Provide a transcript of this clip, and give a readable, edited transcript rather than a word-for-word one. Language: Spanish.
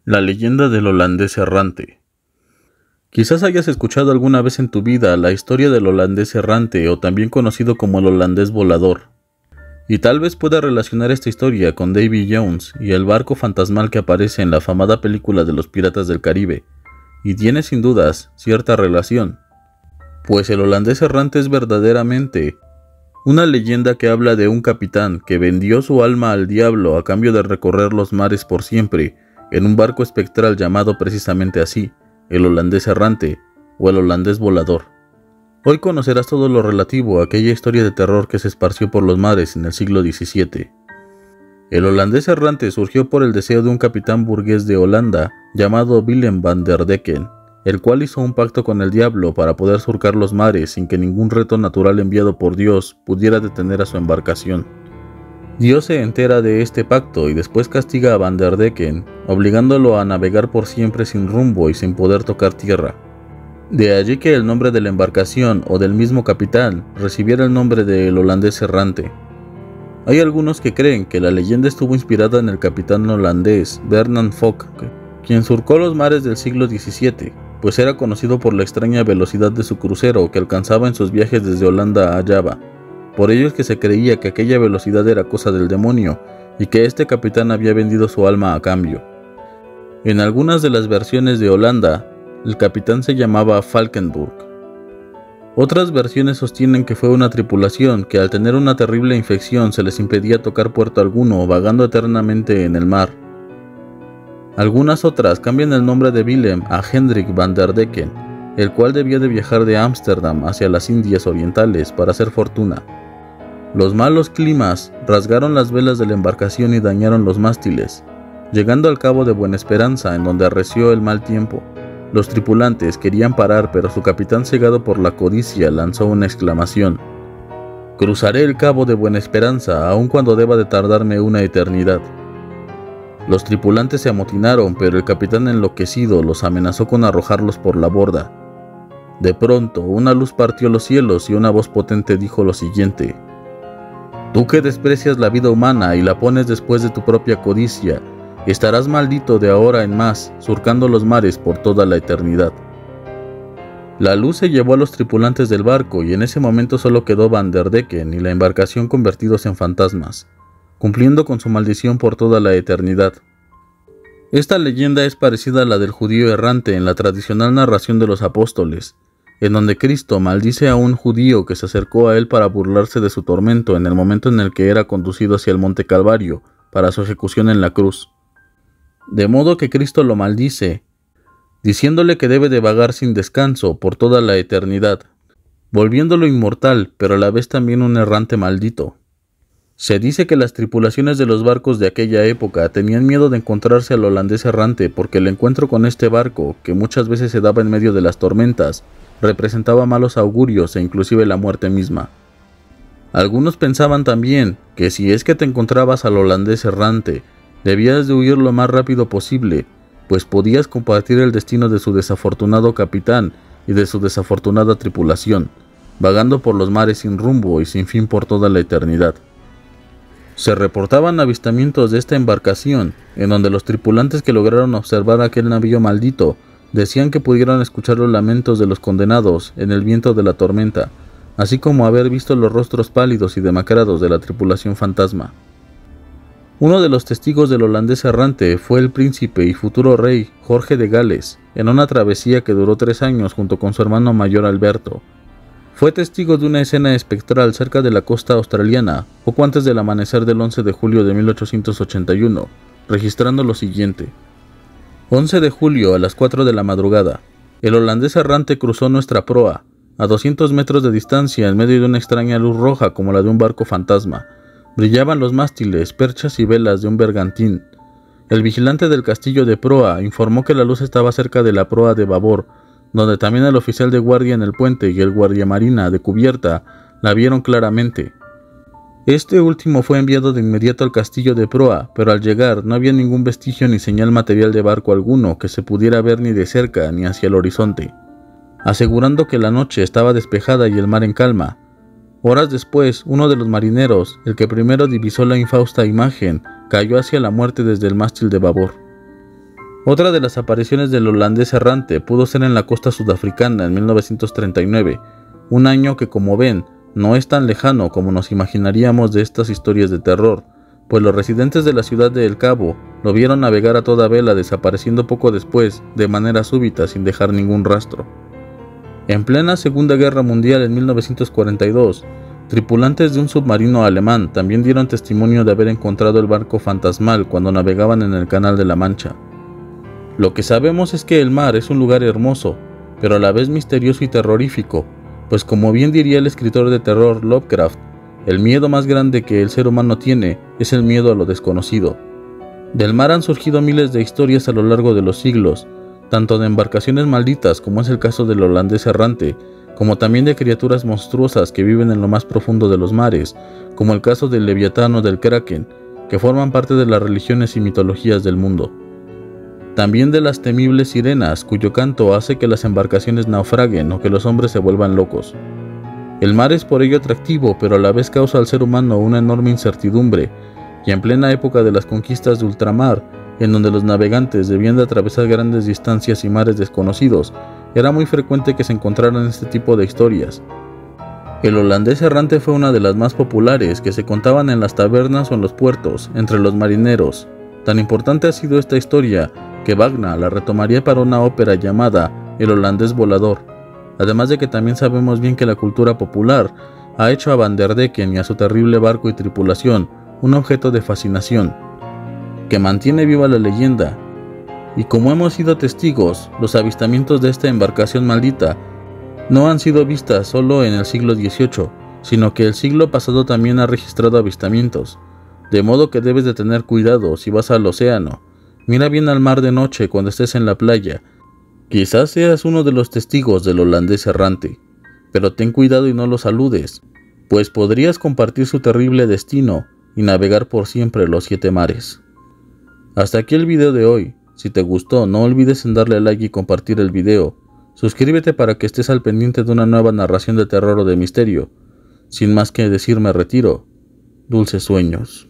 La leyenda del holandés errante. Quizás hayas escuchado alguna vez en tu vida la historia del holandés errante, o también conocido como el holandés volador. Y tal vez puedas relacionar esta historia con Davy Jones y el barco fantasmal que aparece en la afamada película de los Piratas del Caribe, y tiene sin dudas cierta relación. Pues el holandés errante es verdaderamente una leyenda que habla de un capitán que vendió su alma al diablo a cambio de recorrer los mares por siempre, en un barco espectral llamado precisamente así, el holandés errante o el holandés volador. Hoy conocerás todo lo relativo a aquella historia de terror que se esparció por los mares en el siglo XVII. El holandés errante surgió por el deseo de un capitán burgués de Holanda llamado Willem van der Decken, el cual hizo un pacto con el diablo para poder surcar los mares sin que ningún reto natural enviado por Dios pudiera detener a su embarcación. Dios se entera de este pacto y después castiga a Van der Decken, obligándolo a navegar por siempre sin rumbo y sin poder tocar tierra. De allí que el nombre de la embarcación o del mismo capitán recibiera el nombre de el holandés errante. Hay algunos que creen que la leyenda estuvo inspirada en el capitán holandés Bernard Fock, quien surcó los mares del siglo XVII, pues era conocido por la extraña velocidad de su crucero que alcanzaba en sus viajes desde Holanda a Java. Por ello es que se creía que aquella velocidad era cosa del demonio y que este capitán había vendido su alma a cambio. En algunas de las versiones de Holanda, el capitán se llamaba Falkenburg. Otras versiones sostienen que fue una tripulación que al tener una terrible infección se les impedía tocar puerto alguno, vagando eternamente en el mar. Algunas otras cambian el nombre de Willem a Hendrik van der Decken, el cual debía de viajar de Ámsterdam hacia las Indias Orientales para hacer fortuna. Los malos climas rasgaron las velas de la embarcación y dañaron los mástiles. Llegando al cabo de Buena Esperanza, en donde arreció el mal tiempo, los tripulantes querían parar, pero su capitán, cegado por la codicia, lanzó una exclamación: «Cruzaré el cabo de Buena Esperanza, aun cuando deba de tardarme una eternidad». Los tripulantes se amotinaron, pero el capitán, enloquecido, los amenazó con arrojarlos por la borda. De pronto, una luz partió los cielos y una voz potente dijo lo siguiente: «Tú que desprecias la vida humana y la pones después de tu propia codicia, estarás maldito de ahora en más, surcando los mares por toda la eternidad». La luz se llevó a los tripulantes del barco y en ese momento solo quedó Van der Decken y la embarcación convertidos en fantasmas, cumpliendo con su maldición por toda la eternidad. Esta leyenda es parecida a la del judío errante en la tradicional narración de los apóstoles, en donde Cristo maldice a un judío que se acercó a él para burlarse de su tormento en el momento en el que era conducido hacia el monte Calvario para su ejecución en la cruz. De modo que Cristo lo maldice, diciéndole que debe de vagar sin descanso por toda la eternidad, volviéndolo inmortal, pero a la vez también un errante maldito. Se dice que las tripulaciones de los barcos de aquella época tenían miedo de encontrarse al holandés errante porque el encuentro con este barco, que muchas veces se daba en medio de las tormentas, representaba malos augurios e inclusive la muerte misma. Algunos pensaban también que si es que te encontrabas al holandés errante, debías de huir lo más rápido posible, pues podías compartir el destino de su desafortunado capitán y de su desafortunada tripulación, vagando por los mares sin rumbo y sin fin por toda la eternidad. Se reportaban avistamientos de esta embarcación, en donde los tripulantes que lograron observar aquel navío maldito decían que pudieron escuchar los lamentos de los condenados en el viento de la tormenta, así como haber visto los rostros pálidos y demacrados de la tripulación fantasma. Uno de los testigos del holandés errante fue el príncipe y futuro rey Jorge de Gales, en una travesía que duró 3 años junto con su hermano mayor Alberto. Fue testigo de una escena espectral cerca de la costa australiana, poco antes del amanecer del 11 de julio de 1881, registrando lo siguiente: 11 de julio a las 4 de la madrugada. El holandés errante cruzó nuestra proa, a 200 metros de distancia, en medio de una extraña luz roja como la de un barco fantasma. Brillaban los mástiles, perchas y velas de un bergantín. El vigilante del castillo de proa informó que la luz estaba cerca de la proa de babor, donde también el oficial de guardia en el puente y el guardiamarina de cubierta la vieron claramente. Este último fue enviado de inmediato al castillo de proa, pero al llegar no había ningún vestigio ni señal material de barco alguno que se pudiera ver ni de cerca ni hacia el horizonte, asegurando que la noche estaba despejada y el mar en calma. Horas después, uno de los marineros, el que primero divisó la infausta imagen, cayó hacia la muerte desde el mástil de babor. Otra de las apariciones del holandés errante pudo ser en la costa sudafricana en 1939, un año que, como ven, no es tan lejano como nos imaginaríamos de estas historias de terror, pues los residentes de la ciudad de El Cabo lo vieron navegar a toda vela, desapareciendo poco después, de manera súbita, sin dejar ningún rastro. En plena Segunda Guerra Mundial en 1942, tripulantes de un submarino alemán también dieron testimonio de haber encontrado el barco fantasmal cuando navegaban en el Canal de la Mancha. Lo que sabemos es que el mar es un lugar hermoso, pero a la vez misterioso y terrorífico, pues como bien diría el escritor de terror Lovecraft, el miedo más grande que el ser humano tiene es el miedo a lo desconocido. Del mar han surgido miles de historias a lo largo de los siglos, tanto de embarcaciones malditas, como es el caso del holandés errante, como también de criaturas monstruosas que viven en lo más profundo de los mares, como el caso del Leviatán o del Kraken, que forman parte de las religiones y mitologías del mundo. También de las temibles sirenas, cuyo canto hace que las embarcaciones naufraguen o que los hombres se vuelvan locos. El mar es por ello atractivo, pero a la vez causa al ser humano una enorme incertidumbre, y en plena época de las conquistas de ultramar, en donde los navegantes debían de atravesar grandes distancias y mares desconocidos, era muy frecuente que se encontraran este tipo de historias. El holandés errante fue una de las más populares, que se contaban en las tabernas o en los puertos, entre los marineros. Tan importante ha sido esta historia, que Wagner la retomaría para una ópera llamada El holandés volador, además de que también sabemos bien que la cultura popular ha hecho a Van der Decken y a su terrible barco y tripulación un objeto de fascinación, que mantiene viva la leyenda. Y como hemos sido testigos, los avistamientos de esta embarcación maldita no han sido vistas solo en el siglo XVIII, sino que el siglo pasado también ha registrado avistamientos, de modo que debes de tener cuidado si vas al océano. Mira bien al mar de noche cuando estés en la playa. Quizás seas uno de los testigos del holandés errante, pero ten cuidado y no lo saludes, pues podrías compartir su terrible destino y navegar por siempre los 7 mares. Hasta aquí el video de hoy. Si te gustó, no olvides en darle like y compartir el video. Suscríbete para que estés al pendiente de una nueva narración de terror o de misterio. Sin más que decir, me retiro. Dulces sueños.